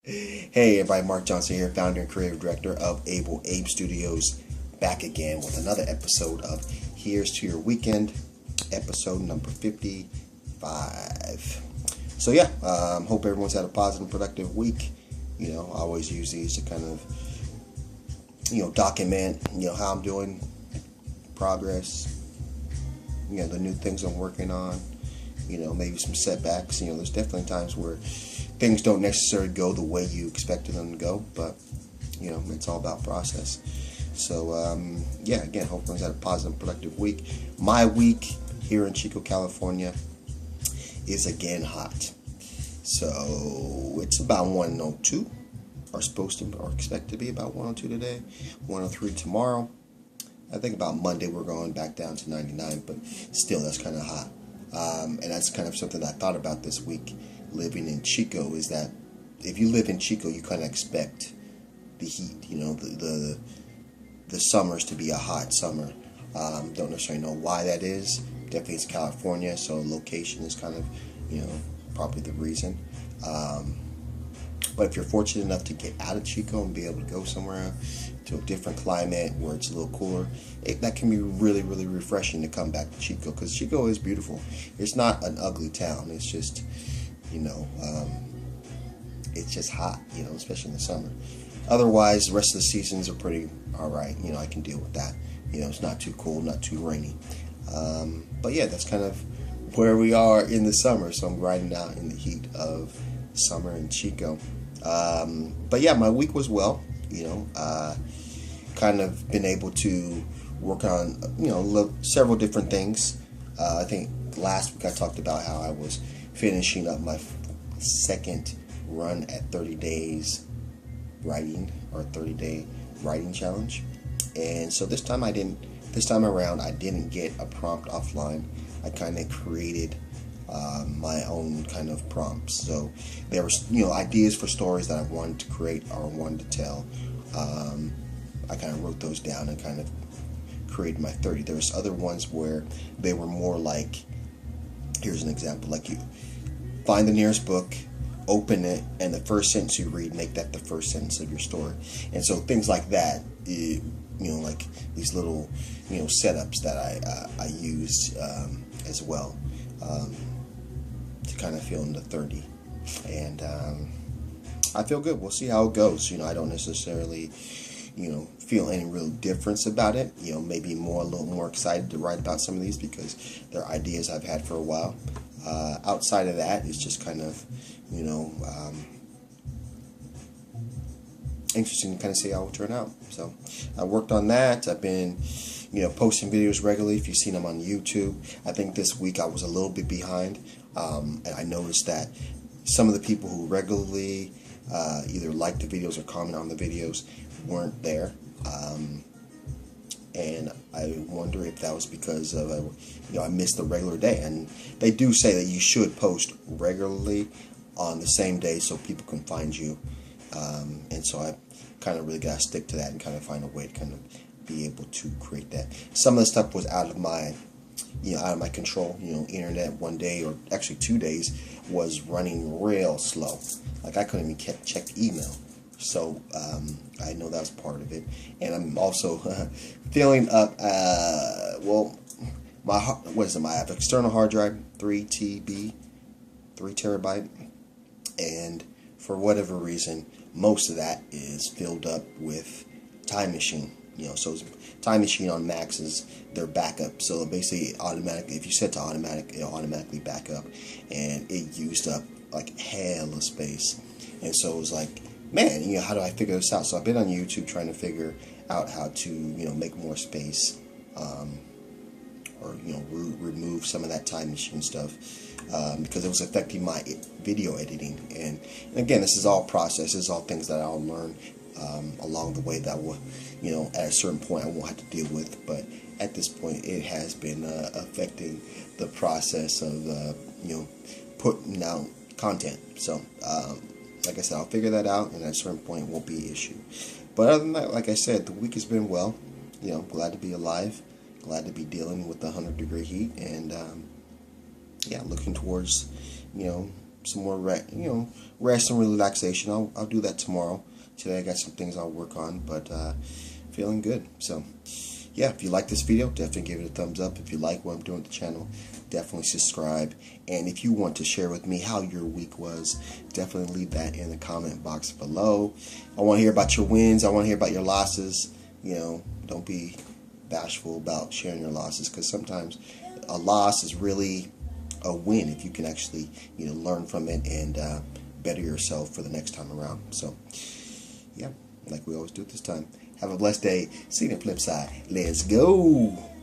Hey everybody, Mark Johnson here, founder and creative director of Able Abe Studios, back again with another episode of Here's to Your Weekend, episode number 55. So yeah, hope everyone's had a positive, productive week. I always use these to kind of, document, how I'm doing, progress, the new things I'm working on, maybe some setbacks. There's definitely times where things don't necessarily go the way you expected them to go, but it's all about process. So again, hope everyone's had a positive, productive week. My week here in Chico, California is again hot. So it's about 102, or expect to be about 102 today, 103 tomorrow. I think about Monday we're going back down to 99, but still that's kind of hot. And that's kind of something I thought about this week living in Chico, is that if you live in Chico, you kind of expect the heat, the summers to be a hot summer. Don't necessarily know why that is. Definitely it's California, so location is kind of, probably the reason. But if you're fortunate enough to get out of Chico and be able to go somewhere to a different climate where it's a little cooler, that can be really, really refreshing to come back to Chico, because Chico is beautiful. It's not an ugly town. It's just, it's just hot, especially in the summer. Otherwise, the rest of the seasons are pretty all right. I can deal with that. It's not too cold, not too rainy. But yeah, that's kind of where we are in the summer. So I'm riding out in the heat of summer in Chico. But yeah, my week was well. Kind of been able to work on, several different things. I think last week I talked about how I was finishing up my second run at 30 days writing, or 30-day writing challenge. And so this time around I didn't get a prompt offline. I kind of created my own kind of prompts. So there were ideas for stories that I wanted to create or wanted to tell. I kind of wrote those down and kind of created my 30. There's other ones where they were more like, here's an example, like you find the nearest book, open it, and the first sentence you read, make that the first sentence of your story. And so things like that, like these little setups that I use as well, to kind of feel into 30. And I feel good. We'll see how it goes. I don't necessarily feel any real difference about it. Maybe a little more excited to write about some of these because they're ideas I've had for a while. Outside of that, it's just kind of interesting to kind of see how it will turn out. So I worked on that. I've been posting videos regularly. If you've seen them on YouTube, I think this week I was a little bit behind, and I noticed that some of the people who regularly either like the videos or comment on the videos weren't there, and I wonder if that was because of I missed the regular day. And they do say that you should post regularly on the same day so people can find you, and so I kind of really got to stick to that and kind of find a way to kind of be able to create that. Some of the stuff was out of my control. Internet one day, or actually 2 days, was running real slow. Like I couldn't even check email. So I know that was part of it. And I'm also filling up, I have external hard drive, 3 terabyte, and for whatever reason, most of that is filled up with Time Machine. So Time Machine on Macs is their backup. So basically, if you set to automatic, it'll automatically back up, and it used up like hell of space. And so it was like, man, how do I figure this out? So I've been on YouTube trying to figure out how to make more space, or remove some of that Time Machine stuff, because it was affecting my video editing. And again, this is all process. This is all things that I'll learn along the way that will, at a certain point I won't have to deal with. But at this point, it has been affecting the process of putting out content. So like I said, I'll figure that out, and at a certain point it won't be an issue. But other than that, like I said, the week has been well. Glad to be alive, glad to be dealing with the 100-degree heat, and looking towards some more rest and relaxation. I'll do that tomorrow. Today I got some things I'll work on, but feeling good. So yeah, if you like this video, definitely give it a thumbs up. If you like what I'm doing with the channel, definitely subscribe. And if you want to share with me how your week was, definitely leave that in the comment box below. I want to hear about your wins. I want to hear about your losses. Don't be bashful about sharing your losses, because sometimes a loss is really a win if you can actually learn from it and better yourself for the next time around. So yeah, like we always do at this time, have a blessed day. See you on the flip side. Let's go.